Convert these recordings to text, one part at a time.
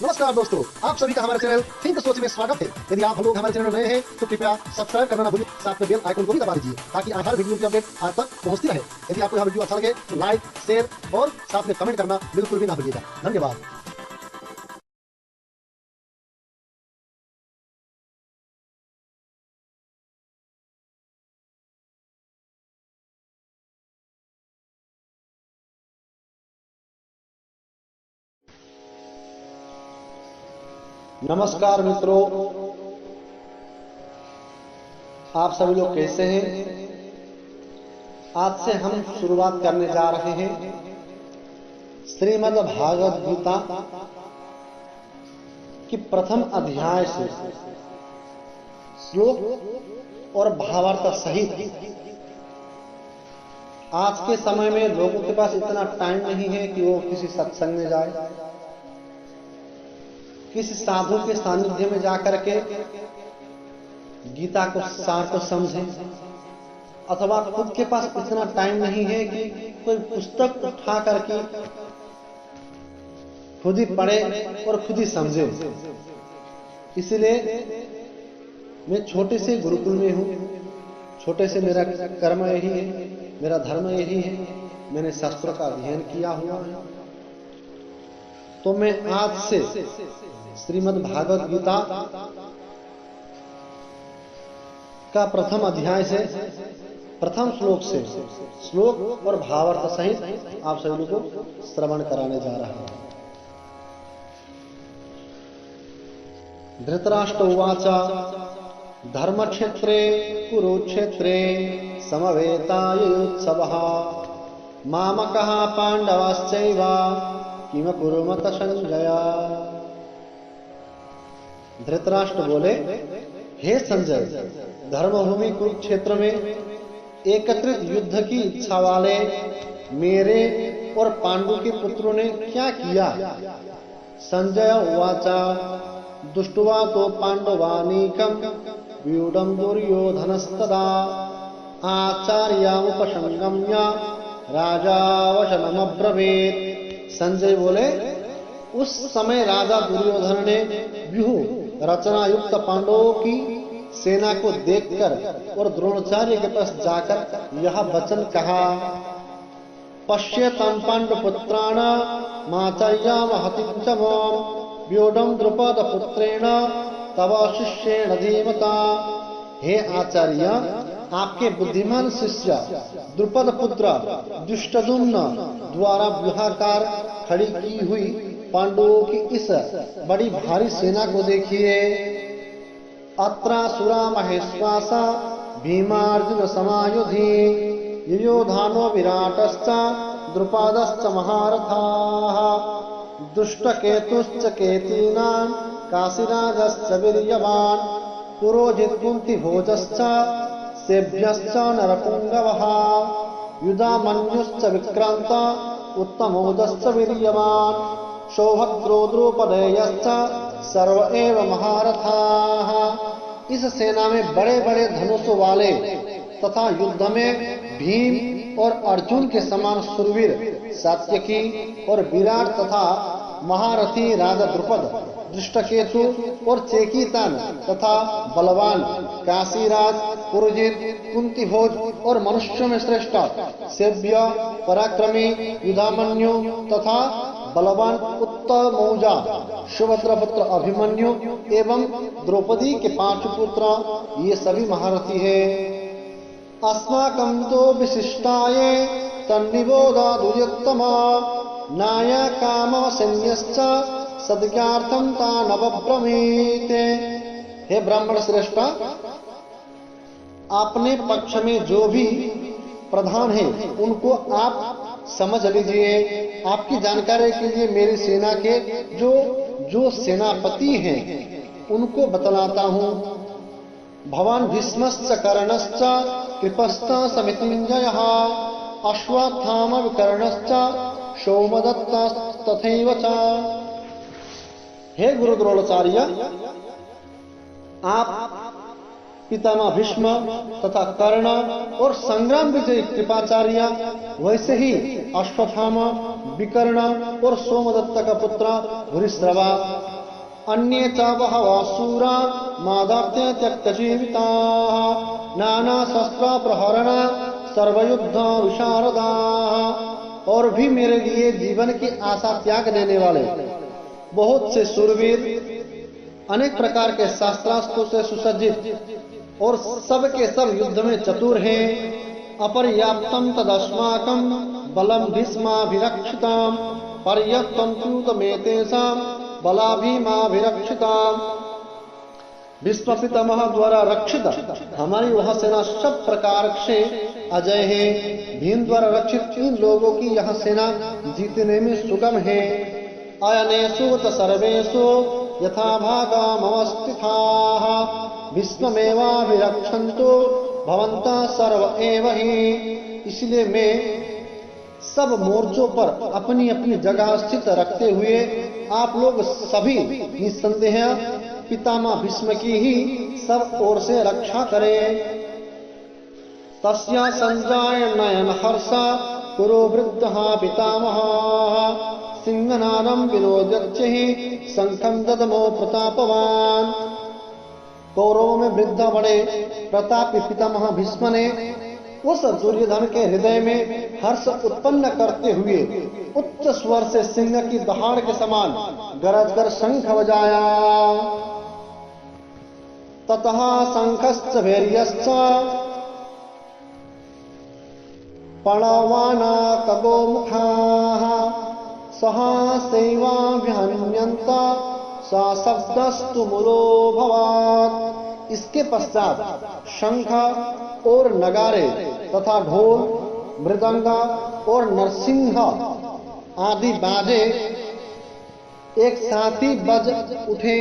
नमस्कार दोस्तों, आप सभी का हमारे चैनल थिंक सोच में स्वागत है। यदि आप लोग हमारे चैनल में नए हैं तो कृपया सब्सक्राइब करना ना भूलिए, साथ में बेल आइकन को भी दबा दीजिए ताकि हर वीडियो की अपडेट आप तक पहुंचती रहे। यदि आपको यह वीडियो अच्छा लगे तो लाइक, शेयर और साथ में कमेंट करना बिल्कुल भी ना भूलिएगा। धन्यवाद। नमस्कार मित्रों, आप सभी लोग कैसे हैं? आज से हम शुरुआत करने जा रहे हैं श्रीमद् भागवत गीता की प्रथम अध्याय से श्लोक और भावार्थ सहित। आज के समय में लोगों के पास इतना टाइम नहीं है कि वो किसी सत्संग में जाए, किसी साधु के सानिध्य में जाकर के गीता को सार को समझें, अथवा खुद के पास इतना टाइम नहीं है कि कोई पुस्तक उठा करके खुद ही पढ़े और खुद ही समझे। इसलिए मैं छोटे से गुरुकुल में हूँ, छोटे से मेरा कर्म यही है, मेरा धर्म यही है, मैंने शास्त्रों का अध्ययन किया हुआ है। तो मैं आज से श्रीमद् भागवत गीता का प्रथम अध्याय से प्रथम श्लोक से श्लोक और भावार्थ सहित आप सभी को श्रवण कराने जा रहा हूं। धृतराष्ट्र उवाच धर्मक्षेत्रे कुरुक्षेत्रे समवेतायुत्सवः मामकः पांडवाश्चैव किम कुर्मत संजय। धृतराष्ट्र बोले, हे संजय, धर्मभूमि कुरुक्षेत्र में एकत्रित युद्ध की इच्छा वाले मेरे और पांडु के पुत्रों ने क्या किया? संजय उवाचा दुष्टवा तो पांडवानीकम व्यूढ़ं दुर्योधनस्तदा आचार्यामुपसंगम्य राजा वचनमब्रवीत्। संजय बोले, उस समय राजा दुर्योधन ने व्यूह रचना युक्त पांडवों की सेना को देखकर और द्रोणाचार्य के पास जाकर यह वचन कहा, पश्येतं पांडुपुत्राण माचार्याम हतिं च मां व्यूढ़ं द्रुपद पुत्रेण तव शिष्येण धीमता। हे आचार्य, आपके बुद्धिमान शिष्य द्रुपद पुत्र दुष्टदुम्न द्वारा व्यूहाकार खड़ी की हुई पांडवों की इस बड़ी भारी सेना को देखिए। अत्रासुरा महेश्वासा भीमार्जुन समायुधि युयोधानो विराटश्च द्रुपदश्च महारथाः दुष्टकेतुश्च केतीनां काशीराजश्च वीर्यवान् पुरोजित कुन्तिभोजश्च सेभ्यश्च नरपुङ्गवः युधामन्युश्च विक्रान्त उत्तमोदश्च वीर्यवान् सौभद्रो द्रौपदेयश्च सर्व एव महारथाः। इस सेना में बड़े बड़े धनुषों वाले तथा युद्ध में भीम और अर्जुन के समान सुरवीर सात्यकी और विराट तथा महारथी राजा द्रुपद, दृष्टकेतु और चेकितान तथा बलवान काशीराज, पुरोजित, कुंतीभोज और मनुष्यों में श्रेष्ठ सेव्य, पराक्रमी युधामन्यु तथा बलवान उत्तमौजा, सुभद्रपुत्र अभिमन्यु एवं द्रौपदी के 5 पुत्र, ये सभी महारथी है। अस्माकं तो विशिष्टाये तन्निबोधादुयोत्तमा नाया काम सैन्यश्च सद्ज्ञार्थं तानवब्रवीत्। हे ब्राह्मण श्रेष्ठ, अपने पक्ष में जो भी प्रधान है उनको आप समझ लीजिए। आपकी जानकारी के लिए मेरी सेना के जो सेनापति हैं उनको बतलाता हूँ। भवान भीष्मश्च कर्णश्च कृपश्च समितिञ्जयः अश्वत्थामा विकर्णश्च सौमदत्तस्तथैव च। हे गुरु द्रोणाचार्य, आप पितामह भीष्म तथा कर्ण और संग्राम विजयी कृपाचार्य, वैसे ही अश्वत्थामा, विकर्ण और सोमदत्त का पुत्र भूरिश्रवा, अन्ये च बहवः शूरा मादात्य त्यक्तजीविताः नाना शस्त्र प्रहरण सर्वयुद्ध विशारदाः। और भी मेरे लिए जीवन की आशा त्याग देने वाले बहुत से शूरवीर, अनेक प्रकार के शास्त्रास्त्रों से सुसज्जित और सब के सब युद्ध में चतुर हैं। अपर्याप्तम तदस्माकं बलम भीष्माभिरक्षिताम पर्याप्तम च्यूतमेतेषां बलाभिमाभिरक्षिताम। भीष्म पितामह द्वारा रक्षित हमारी वह सेना सब प्रकार से अजय है। भीम द्वारा रक्षित इन लोगों की यह सेना जीतने में सुगम है। अयनेषु च सर्वेषु यथा भागमवस्थिताः भीष्ममेवाभिरक्षन्तु भवन्तः सर्व एव हि। इसलिए मैं सब मोर्चों पर अपनी अपनी जगह स्थित रखते हुए आप लोग सभी निस्संदेह पितामह भीष्म की ही सब ओर से रक्षा करें। तस्या संजाय नयन हर्षा कुरु वृद्धः पितामहः सिंहनादं विनोद्यच्चैः शंखं ददमो प्रतापवान। कौरवों में वृद्ध बड़े प्रतापी पितामह भीष्म ने उस दुर्योधन के हृदय में हर्ष उत्पन्न करते हुए उच्च स्वर से सिंह की दहाड़ के समान गरज कर शंख बजाया। ततः शंखश्च भैर्यश्च प्रणवाना खगोमुखाः सहसैवाभ्यहन्यन्त सशब्दस्तु मुरोभवात्। इसके पश्चात शंख और नगारे तथा ढोल, मृदंगा और नरसिंह आदि बाजे एक साथ ही बज उठे।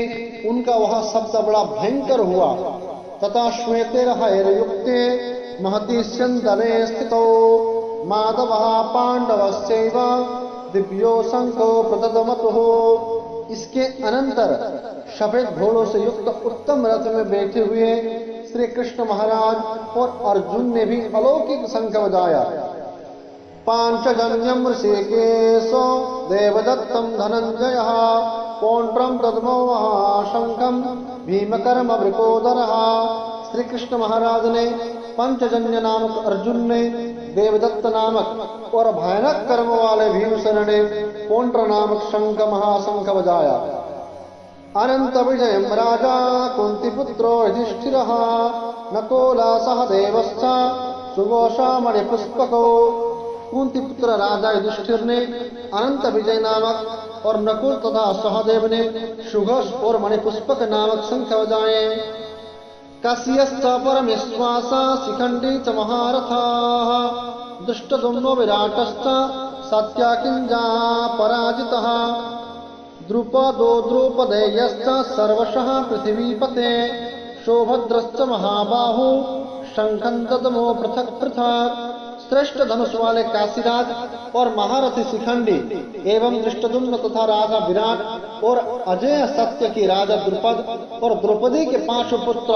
उनका वह शब्द बड़ा भयंकर हुआ। तथा श्वेतैर्हयैर्युक्ते महति स्यन्दने स्थितो माधवः पांडवश्चैव दिव्यो शंखो प्रददमतुः। इसके अनंतर सफेद घोड़ों से युक्त उत्तम रथ में बैठे हुए श्री कृष्ण महाराज और अर्जुन ने भी अलौकिक शंख बजाया। पांचजन्यम ऋषिकेशो देवदत्तम धनंजयः पौंड्रम प्रदमो महाशंखम भीमकर्म वृकोदरः। श्री कृष्ण महाराज ने पंचजन्य नामक अर्जुन ने, देवदत्त नामक और भयानक कर्म वाले भीमसेन ने पौंड्र नामक शंख महाशंख बजाया। अनंत विजय राजा कुंतीपुत्रो युधिष्ठिरः नकुला सहदेवश्च सुघोषा मणिपुष्पको। कुंती पुत्र राजा युधिष्ठिर ने अनंत विजय नामक और नकुल तथा सहदेव ने सुघोष और मणिपुष्पक नामक शंख बजाए। कस्यश्च परमेश्वास शिखंडी च महारथाः दुष्टदुम्नो विराटश्च सत्याकिंजा पराजितः द्रुपदो द्रौपदेयश्च सर्वशः पृथिवीपते सौभद्रश्च महाबाहु शंखं ददमो पृथक पृथक। श्रेष्ठ धनुष वाले काशीराज और महारथी शिखंडी एवं दृष्टदुम्न तथा राजा विराट और अजय सत्य की राजा द्रुपद और द्रौपदी के 5 पुत्र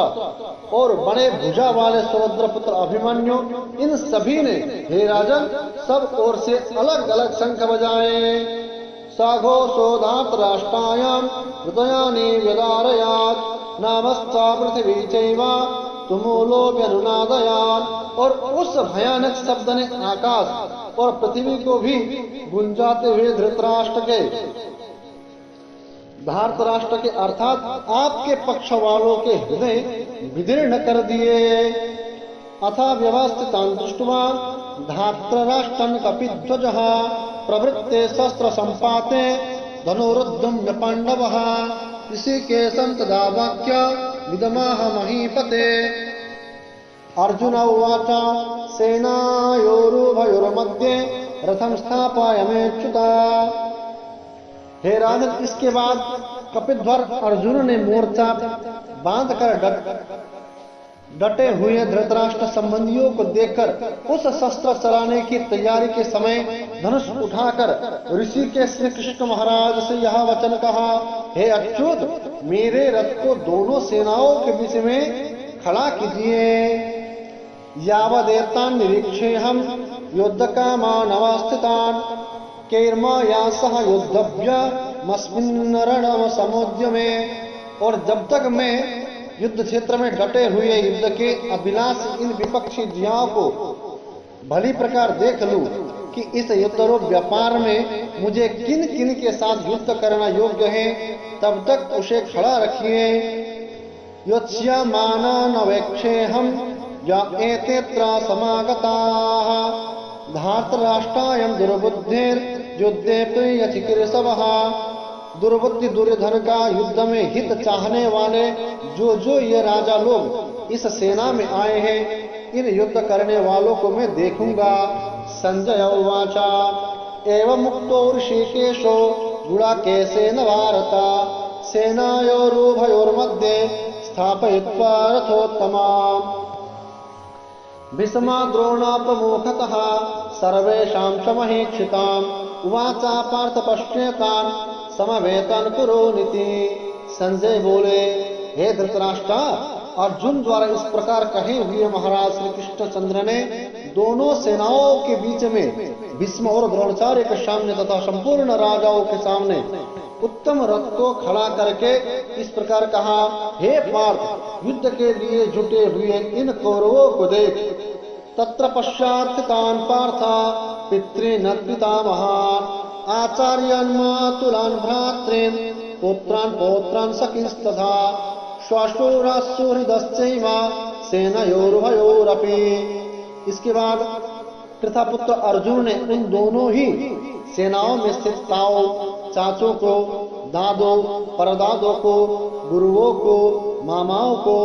और बड़े भुजा वाले सौभद्र पुत्र अभिमन्यु, इन सभी ने हे राजन सब ओर से अलग अलग शंख बजाए। साघोषोधात राष्ट्रायाम हृदयानि व्यदारयात् नामस्ता पृथ्वी चैव तुमूलोऽप्यनुनादयात्। और उस भयानक शब्द ने आकाश और पृथ्वी को भी गुंजाते हुए धृतराष्ट्र के, धार्तराष्ट्र के अर्थात आपके पक्ष वालों के हृदय विदीर्ण कर दिए। अथा व्यवस्थितान् दृष्ट्वा धार्तराष्ट्रं कपिध्वजः प्रवृत्ते शस्त्र संपाते धनुरुद्धम्य पांडवः ऋषिकेशं तदा वाक्य विदमाह महीपते। अर्जुन उवाच सेनायोरुभयोर्मध्ये रथं स्थापयाम्यच्युता। हे राजन, इसके बाद कपिध्वर अर्जुन ने मोर्चा बांधकर डटे हुए धृतराष्ट्र संबंधियों को देखकर उस शस्त्र चलाने की तैयारी के समय धनुष उठाकर ऋषि के श्री कृष्ण महाराज से यह वचन कहा, हे अच्युत, मेरे रथ को दोनों सेनाओं के बीच में खड़ा कीजिए। यावदेतान् निरीक्षेऽहं युद्धकामानवस्थितान् कैर्मया सह युद्धव्यमस्मिन् रणसमुद्यमे। और जब तक मैं युद्ध क्षेत्र में डटे हुए युद्ध के अभिलाषी इन विपक्षी जियाओं को भली प्रकार देख लूं कि इस युद्धरूप व्यापार में मुझे किन किन के साथ युद्ध करना योग्य है, तब तक उसे खड़ा रखिए। योत्स्यमानानवेक्षेऽहं या एतेऽत्र समागताः धार्तराष्ट्रायं दुर्बुद्धिर्युद्धे प्रियचिकीर्षवः। दुर्बुद्धि दुर्योधन का युद्ध में हित चाहने वाले जो ये राजा लोग इस सेना में आए हैं, इन युद्ध करने वालों को मैं देखूंगा। संजय उवाचा एवं मुक्तो ऋषिकेशो गुडाकेशेन भारत सेनायोरुभयोर्मध्ये स्थापयित्वा रथोत्तमाम्। भीष्मा द्रोणा प्रमुखतः सर्वेषां च महीक्षिताम् उवाचा पार्थ पश्येतान् समवेतान् कुरुनिति। संजय बोले, हे धृतराष्ट्र, अर्जुन द्वारा इस प्रकार कहे हुए महाराज श्री कृष्णचंद्र ने दोनों सेनाओं के बीच में भीष्म और द्रोणाचार्य के सामने तथा संपूर्ण राजाओं के सामने उत्तम रथ को खड़ा करके इस प्रकार कहा, हे पार्थ, युद्ध के लिए जुटे हुए इन कौरवों को देख। तत्र पश्चात् तान् पार्थ पितॄन् पितामहान् आचार्यान् मातुलान् भ्रातॄन् पुत्रान् पौत्रान् सखींस्तथा श्वासुरासुहृदश्चैव सेनयोरुभयोरपि। इसके बाद कृतापुत्र अर्जुन ने उन दोनों ही सेनाओं में स्थित ताऊ, चाचों को, दादों, परदादों को, गुरुओं को, मामाओं को,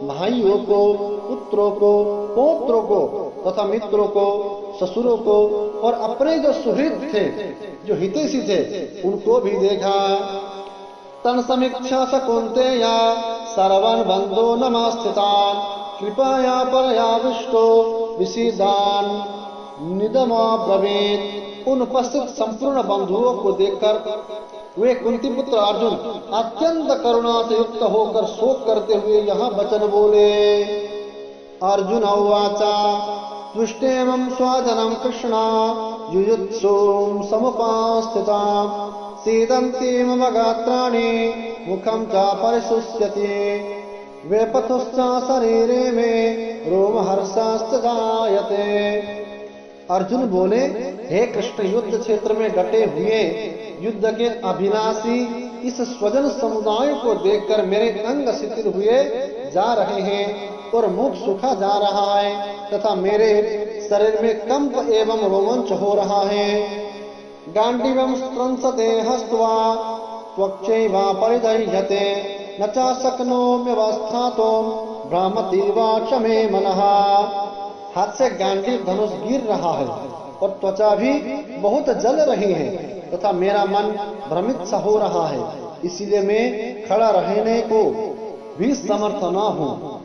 भाइयों को, पुत्रों को, पौत्रों को तथा मित्रों को, ससुरों को और अपने जो सुहृद थे, जो हितैषी थे, उनको भी देखा। तन समीक्षा स कौन्तेया सर्वान् बन्धो नमस्थितान् कृपया परयाविष्टो विसीदान् निदमाब्रवीत्। उन उपस्थित संपूर्ण बंधुओं को देखकर वे कुंती पुत्र अर्जुन अत्यंत करुणा से युक्त होकर शोक करते हुए यह वचन बोले। अर्जुन उवाचा तुष्टेमं स्वजनं कृष्णा युयुत्सुं समुपास्थितां सीदन्ति मम गात्राणि मुखं च परिशुष्यति वेपथुश्च शरीरे में रोमहर्षश्च जायते। अर्जुन बोले, हे कृष्ण, युद्ध क्षेत्र में डटे हुए युद्ध के अभिलाषी इस स्वजन समुदाय को देखकर मेरे अंग शिथिल हुए जा रहे हैं और मुख सूखा जा रहा है तथा मेरे शरीर में कंप एवं रोमांच हो रहा है। गांडीवं स्त्रंसते हस्त्वा त्वक्चैव परिदह्यते न च शक्नोम्यवस्थातुं भ्रामति वाच मे मनः। हाथ से गांडीव धनुष गिर रहा है और त्वचा भी बहुत जल रही है तथा मेरा मन भ्रमित सा हो रहा है, इसीलिए मैं खड़ा रहने को भी समर्थ न हूँ।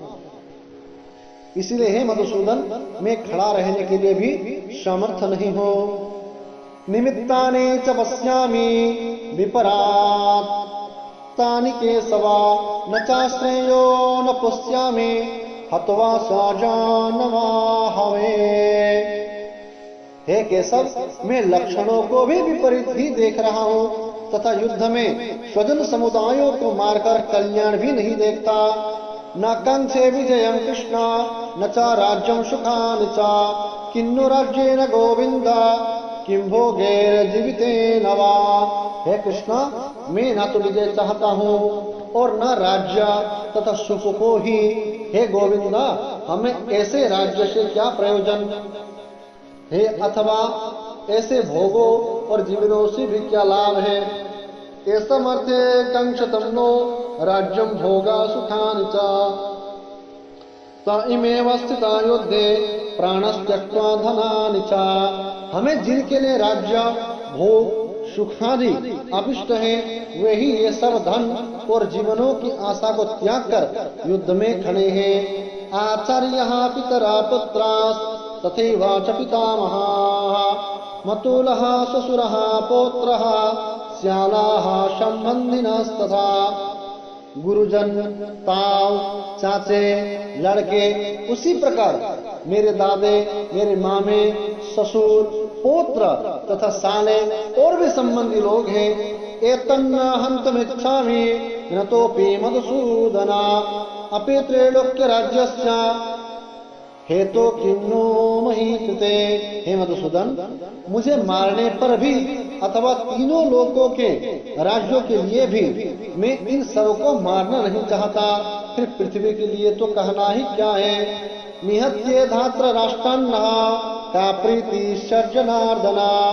इसलिए हे मधुसूदन, मैं खड़ा रहने के लिए भी समर्थ नहीं हूँ। निमित्तानि च पश्यामि विपरात् तानि केशवा न चाश्रेयो न पुष्यामि हत्वा स्वजानवा हवे। हे केशव, मैं लक्षणों को भी विपरीत ही देख रहा हूँ तथा युद्ध में स्वजन समुदायों को मारकर कल्याण भी नहीं देखता। न कंसे विजयं कृष्ण न च राज्यं सुखानि च किन्नु राज्येन गोविंद किं भोगैर जीवितेन वा। हे कृष्ण, मैं न तो विजय चाहता हूँ और न राज्य तथा सुख को ही। हे गोविंदा, हमें ऐसे राज्य से क्या प्रयोजन है अथवा ऐसे भोगों और जीवनों से भी क्या लाभ है। एतमर्थे कंक्षतं नो राज्यं भोगा सुखानि च ताइमेव स्थिता युद्धे प्राणस्त्यक्त्वा धनानि च। हमें जिनके लिए राज्य भोग सुखादि अभिष्ट है, वे ही ये सब धन और जीवनों की आशा को त्याग कर युद्ध में खड़े हैं। आचार्यः पितरा पुत्रास् तथैव च पितामहाः मतुलः श्वशुरः पौत्रः श्यालाः सम्बन्धिनस्तथा गुरुजन, ताऊ, चाचे, लड़के, उसी प्रकार मेरे दादे, मेरे मामे, ससुर, पौत्र तथा साले और भी संबंधी लोग हैं। एतन्न हन्तमिच्छामि न तोपि मधुसूदना अपि त्रैलोक्य राज्यस्य हेतो किन्नो मही कृते। हे मधुसूदन, मुझे मारने पर भी अथवा तीनों लोकों के राज्यों के लिए भी मैं इन सबको मारना नहीं चाहता, फिर पृथ्वी के लिए तो कहना ही क्या है। निहत्ये धात्र राष्ट्रान्नः का प्रीति सर्जनार्दना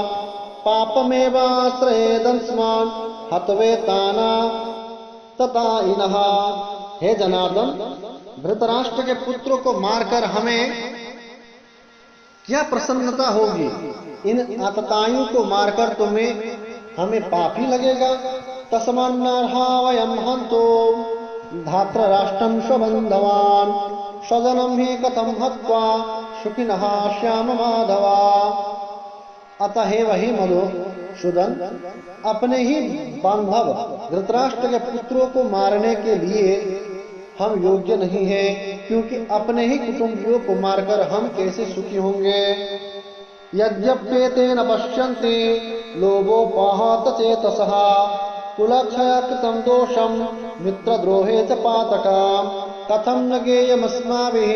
पापमेवाश्रयेदंस्मान् हतवेताना तथा इनः। हे जनार्दन, धृतराष्ट्र के पुत्रों को मारकर हमें क्या प्रसन्नता होगी? इन आतताइयों को मारकर तुम्हें हमें पाप ही लगेगा। तस्मान्नर्हा वयं हन्तो धात्र राष्ट्रं स्वबन्धवान् स्वजनं हि कथं हत्वा सुखिनः श्याम माधवा। अतः हे वही मधुसूदन, अपने ही बांधव धृतराष्ट्र के पुत्रों को मारने के लिए हम योग्य नहीं है, क्योंकि अपने ही कुटुंबियों को मारकर हम कैसे सुखी होंगे। यद्यप्येतेन पश्यन्ति लोभोपहत चेतसः कुलक्षय कृतं दोषं मित्रद्रोहे च पातकम् कथं न गेयमस्माभिः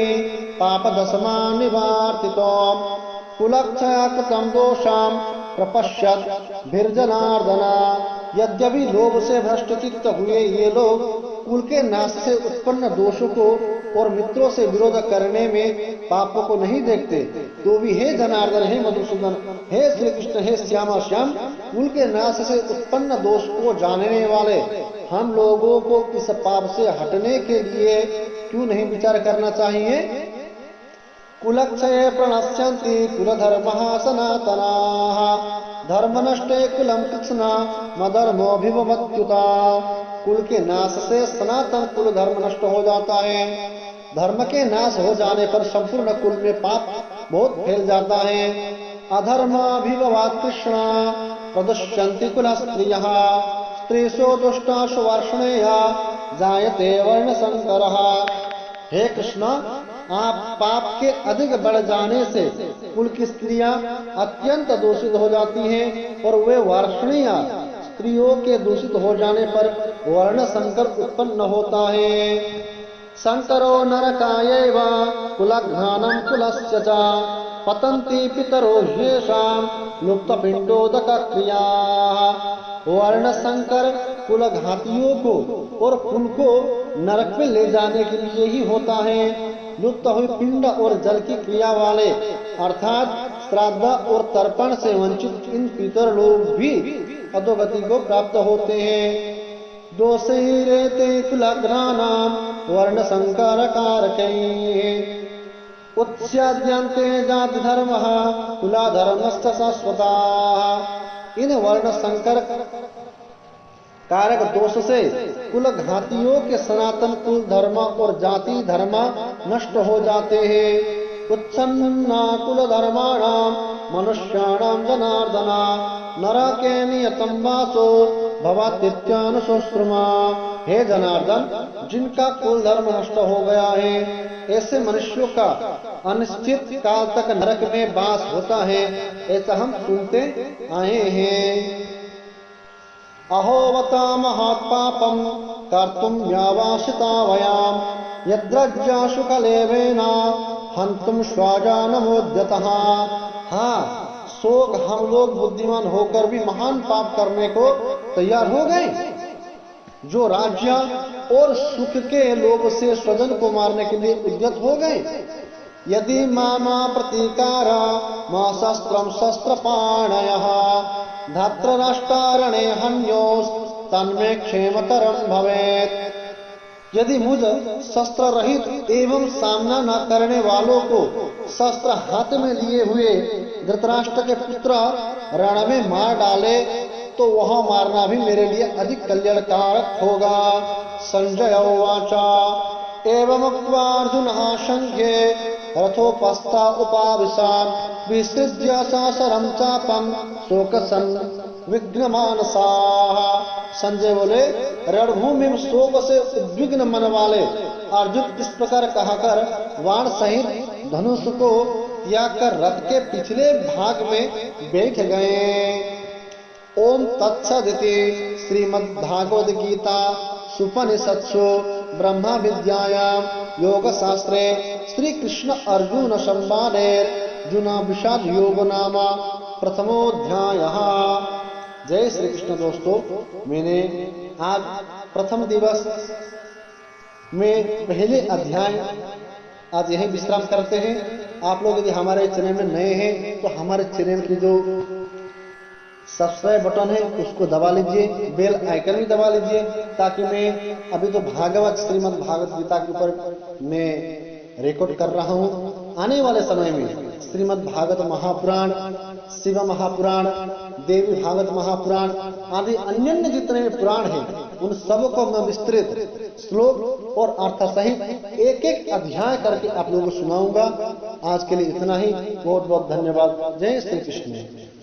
पापदशमान् निवार्तितम्। कुलक्षय कृतं दोषं प्रपश्यत् भिर्जनार्दना। यद्यपि लोभ से भ्रष्टचित्त हुए ये लोग कुल के नाश से उत्पन्न दोषों को और मित्रों से विरोध करने में पापों को नहीं देखते, तो भी हे जनार्दन, हे मधुसूदन, हे श्री कृष्ण, हे श्यामा श्याम, कुल के नाश से उत्पन्न दोष को जानने वाले हम लोगों को इस पाप से हटने के लिए क्यों नहीं विचार करना चाहिए। कुलक्षये प्रणश्यन्ति कुलधर्मः सनातनाः धर्मनष्टे कुलं कृत्स्ना मदर्मोऽभिभवत्युता। कुल के नाश से सनातन कुल धर्म नष्ट हो जाता है। धर्म के नाश हो जाने पर संपूर्ण कुल में पाप बहुत फैल जाता है। अधर्माभिभवात् कृष्णा प्रदुष्यन्ति कुल स्त्रियः स्त्रीषु दुष्टासु वर्षणेया जायते वर्ण संकरः। हे कृष्णा, आप पाप के अधिक बढ़ जाने से कुल की स्त्रियां अत्यंत दूषित हो जाती हैं और वे वर्षणीया स्त्रियों के दूषित हो जाने पर वर्ण संकर उत्पन्न होता है। संकरो नरकायैव कुलघ्नानं कुलस्य च पतन्ति पितरो ह्येषां लुप्तपिण्डोदक क्रियाः। वर्ण संकर कुल घातियों को और कुल को नरक में ले जाने के लिए ही होता है। लुप्त हुई पिंड और जल की क्रिया वाले अर्थात श्राद्ध और तर्पण से वंचित इन पितर लोग भी अधोगति को प्राप्त होते हैं। दोषैरेते कुलघ्नानां वर्ण संकर कारकैः उत्स्यद्यन्ते जाति धर्मः कुलाधर्मश्च शाश्वताः। इन वर्ण संकर कारक दोष से कुल घातियों के सनातन कुल धर्म और जाति धर्म नष्ट हो जाते हैं। उत्सन्ना कुल धर्माणां मनुष्याणां जनार्दना नरके नियतं वासो भवतीत्यानुशोश्रुमा। हे जनार्दन, जिनका कुल धर्म नष्ट हो गया है, ऐसे मनुष्यों का अनिश्चित काल तक नरक में वास होता है, ऐसा हम सुनते आए हैं। अहोवता महत्पापं कर्तुं व्यावासिता वयाम यद्रज्जासु कलेवेना हन्तुं स्वजानमुद्यतः। हाँ, शोक हम लोग बुद्धिमान होकर भी महान पाप करने को तैयार हो गए, जो राज्य और सुख के लोभ से स्वजन को मारने के लिए उद्यत हो गए। यदि मामा प्रतीकार मा शस्त्रं शस्त्रपाणयः धात्रराष्ट्रारणे हन्योस् तन्मे क्षेमतरं भवेत्। यदि मुझ शस्त्र रहित एवं सामना न करने वालों को शस्त्र हाथ में लिए हुए धृतराष्ट्र के पुत्र रण में मार डाले तो वह मारना भी मेरे लिए अधिक कल्याणकारक होगा। संजय उवाच एवमुक्त्वार्जुनः शंखे रथोपस्था उपाविशान् विसृज्य सासरं चापं शोकसन् विघ्नमानसाः संजय बोले, रणभूमि में शोक से उद्विग्न मन वाले अर्जुन इस प्रकार कहकर वाण सहित धनुष को त्याग कर रथ के पिछले भाग में बैठ गए। ओम तत्सदिति श्रीमद्भागवत गीता सुपनिषत्सु ब्रह्मा विद्यायां योग शास्त्रे श्री कृष्ण अर्जुन संवादे जुना विषाद योग नामा प्रथमोध्यायः। जय श्री कृष्ण। दोस्तों, मैंने आज प्रथम दिवस में पहले अध्याय आज यही विश्राम करते हैं। आप लोग यदि हमारे चैनल में नए हैं तो हमारे चैनल की जो सब्सक्राइब बटन है उसको दबा लीजिए, बेल आइकन भी दबा लीजिए, ताकि मैं अभी तो भागवत श्रीमद् भागवत गीता के ऊपर मैं रिकॉर्ड कर रहा हूँ। आने वाले समय में श्रीमद् भागवत महापुराण, शिव महापुराण, देवी भागवत महापुराण आदि अन्य जितने पुराण हैं उन सबको मैं विस्तृत श्लोक और अर्थ सहित एक एक अध्याय करके आप लोगों को सुनाऊंगा। आज के लिए इतना ही। बहुत बहुत धन्यवाद। जय श्री कृष्ण।